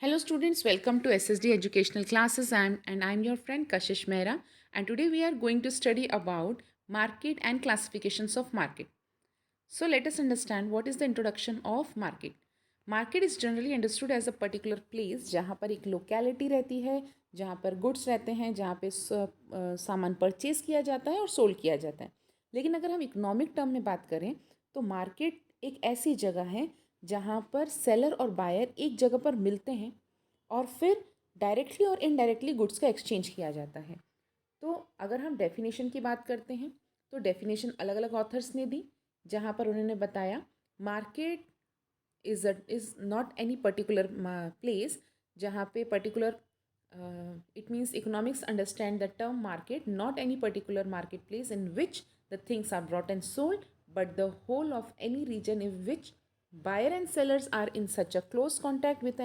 Hello students, welcome to SSD Educational Classes and I'm your friend Kashish Mehra, and today we are going to study about market and classifications of market. So let us understand what is the introduction of market. Market is generally understood as a particular place जहाँ पर एक locality रहती है, जहाँ पर goods रहते हैं, जहाँ पे सामान परचेज किया जाता है और सोल्ड किया जाता है. लेकिन अगर हम इकोनॉमिक टर्म में बात करें तो मार्केट एक ऐसी जगह है जहाँ पर सेलर और बायर एक जगह पर मिलते हैं और फिर डायरेक्टली और इनडायरेक्टली गुड्स का एक्सचेंज किया जाता है. तो अगर हम डेफिनेशन की बात करते हैं तो डेफिनेशन अलग अलग ऑथर्स ने दी, जहाँ पर उन्होंने बताया market is not any particular place जहाँ पे particular it means economics understand the term market not any particular market place in which the things are brought and sold but the whole of any region in which buyer and sellers are in such a close contact with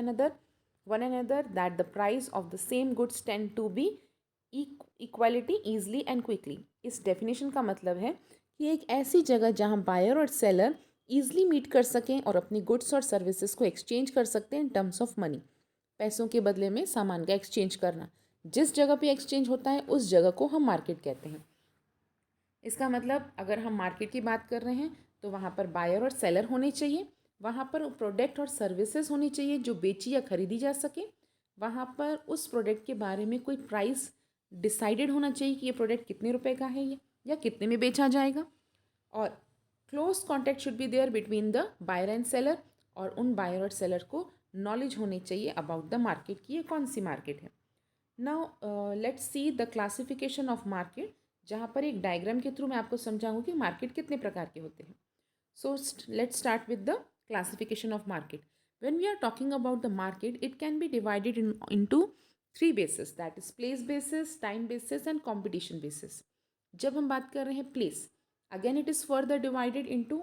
one another that the price of the same goods tend to be equality easily and quickly. इस definition का मतलब है कि एक ऐसी जगह जहाँ buyer और seller easily meet कर सकें और अपनी goods और services को exchange कर सकते हैं in terms of money. पैसों के बदले में सामान का exchange करना. जिस जगह पे exchange होता है उस जगह को हम market कहते हैं. इसका मतलब अगर हम मार्केट की बात कर रहे हैं तो वहाँ पर बायर और सेलर होने चाहिए, वहाँ पर प्रोडक्ट और सर्विसेज होनी चाहिए जो बेची या खरीदी जा सके, वहाँ पर उस प्रोडक्ट के बारे में कोई प्राइस डिसाइडेड होना चाहिए कि ये प्रोडक्ट कितने रुपए का है ये या कितने में बेचा जाएगा, और close contact should be there between the buyer and seller, और उन बायर और सेलर को नॉलेज होनी चाहिए अबाउट द मार्केट की ये कौन सी मार्केट है. Now let's see the classification of market, जहाँ पर एक डायग्राम के थ्रू मैं आपको समझाऊंगी कि मार्केट कितने प्रकार के होते हैं. So let's start with the classification of market. When we are talking about the market it can be divided into three basis, that is place basis, time basis and competition basis. जब हम बात कर रहे हैं place, again it is further divided into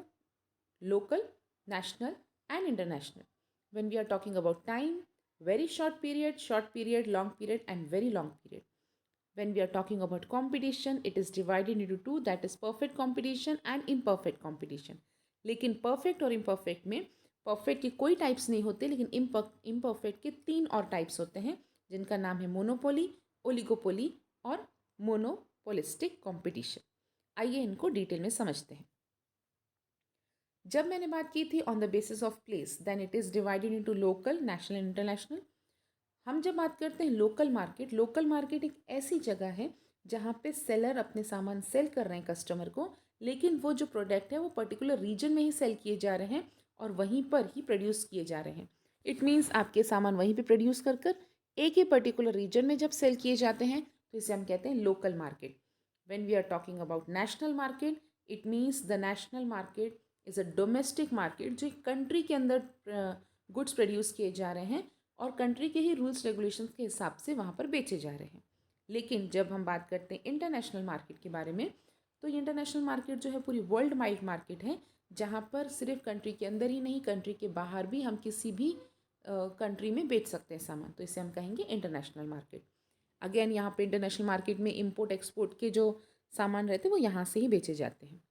local, national and international. When we are talking about time, very short period, long period and very long period. When we are talking about competition, it is divided into two, that is perfect competition and imperfect competition. लेकिन perfect और imperfect में perfect के कोई types नहीं होते, लेकिन imperfect के तीन और types होते हैं जिनका नाम है monopoly, oligopoly और monopolistic competition. आइए इनको डिटेल में समझते हैं. जब मैंने बात की थी on the basis of place, then it is divided into local, national and international. हम जब बात करते हैं लोकल मार्केट एक ऐसी जगह है जहाँ पे सेलर अपने सामान सेल कर रहे हैं कस्टमर को, लेकिन वो जो प्रोडक्ट है वो पर्टिकुलर रीजन में ही सेल किए जा रहे हैं और वहीं पर ही प्रोड्यूस किए जा रहे हैं. इट मीन्स आपके सामान वहीं पे प्रोड्यूस कर कर एक ही पर्टिकुलर रीजन में जब सेल किए जाते हैं तो इसे हम कहते हैं local market. When we are talking about national market, it means the national market is a domestic market जो कंट्री के अंदर गुड्स प्रोड्यूस किए जा रहे हैं और कंट्री के ही रूल्स रेगुलेशंस के हिसाब से वहाँ पर बेचे जा रहे हैं. लेकिन जब हम बात करते हैं इंटरनेशनल मार्केट के बारे में, तो ये इंटरनेशनल मार्केट जो है पूरी वर्ल्ड वाइड मार्केट है, जहाँ पर सिर्फ कंट्री के अंदर ही नहीं, कंट्री के बाहर भी हम किसी भी कंट्री में बेच सकते हैं सामान, तो इसे हम कहेंगे इंटरनेशनल मार्केट. अगेन यहाँ पे इंटरनेशनल मार्केट में इम्पोर्ट एक्सपोर्ट के जो सामान रहते हैं वो यहाँ से ही बेचे जाते हैं.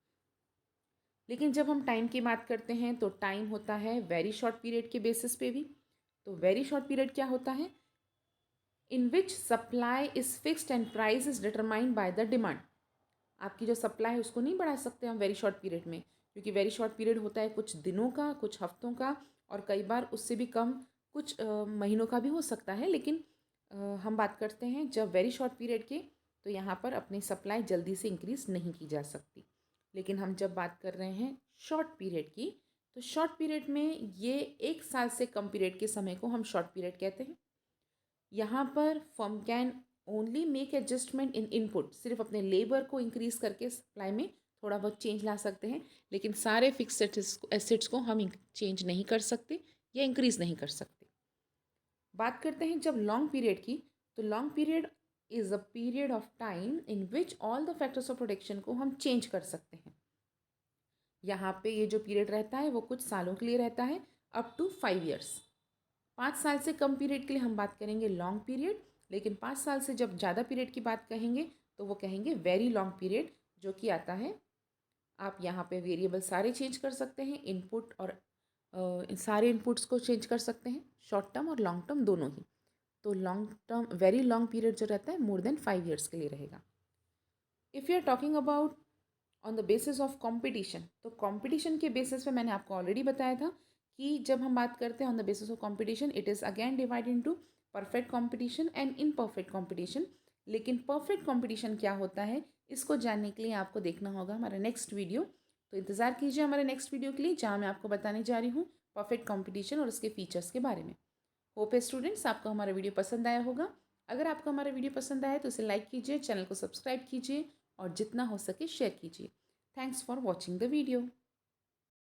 लेकिन जब हम टाइम की बात करते हैं तो टाइम होता है वेरी शॉर्ट पीरियड के बेसिस पे भी. तो वेरी शॉर्ट पीरियड क्या होता है? In which supply is fixed and price is determined by the demand. आपकी जो सप्लाई है उसको नहीं बढ़ा सकते हम वेरी शॉर्ट पीरियड में, क्योंकि वेरी शॉर्ट पीरियड होता है कुछ दिनों का, कुछ हफ्तों का, और कई बार उससे भी कम कुछ महीनों का भी हो सकता है. लेकिन हम बात करते हैं जब वेरी शॉर्ट पीरियड के, तो यहाँ पर अपनी सप्लाई जल्दी से इंक्रीज़ नहीं की जा सकती. लेकिन हम जब बात कर रहे हैं शॉर्ट पीरियड की, तो शॉर्ट पीरियड में ये एक साल से कम पीरियड के समय को हम शॉर्ट पीरियड कहते हैं. यहाँ पर firm can only make adjustment in input, सिर्फ अपने लेबर को इंक्रीज़ करके सप्लाई में थोड़ा बहुत चेंज ला सकते हैं, लेकिन सारे फिक्स एसेट्स को हम चेंज नहीं कर सकते या इंक्रीज़ नहीं कर सकते. बात करते हैं जब लॉन्ग पीरियड की, तो long period is a period of time in which all the factors of production को हम चेंज कर सकते हैं. यहाँ पे ये जो पीरियड रहता है वो कुछ सालों के लिए रहता है, अप टू 5 ईयर्स. 5 साल से कम पीरियड के लिए हम बात करेंगे लॉन्ग पीरियड, लेकिन 5 साल से जब ज़्यादा पीरियड की बात कहेंगे तो वो कहेंगे वेरी लॉन्ग पीरियड, जो कि आता है आप यहाँ पे वेरिएबल सारे चेंज कर सकते हैं, इनपुट और सारे इनपुट्स को चेंज कर सकते हैं शॉर्ट टर्म और लॉन्ग टर्म दोनों ही। तो long term very long period जो रहता है मोर देन 5 years के लिए रहेगा। If you are talking about on the basis of competition, तो कंपटीशन के बेसिस पे मैंने आपको ऑलरेडी बताया था कि जब हम बात करते हैं on the basis of competition, it is again divide into perfect competition and imperfect competition. लेकिन परफेक्ट कंपटीशन क्या होता है, इसको जानने के लिए आपको देखना होगा हमारा नेक्स्ट वीडियो। तो इंतज़ार कीजिए हमारे नेक्स्ट वीडियो के लिए, जहाँ मैं आपको बताने जा रही हूँ परफेक्ट कंपटीशन और उसके फीचर्स के बारे में। होप है स्टूडेंट्स आपको हमारा वीडियो पसंद आया होगा। अगर आपको हमारा वीडियो पसंद आया तो इसे लाइक कीजिए, चैनल को सब्सक्राइब कीजिए और जितना हो सके शेयर कीजिए। Thanks for watching the video.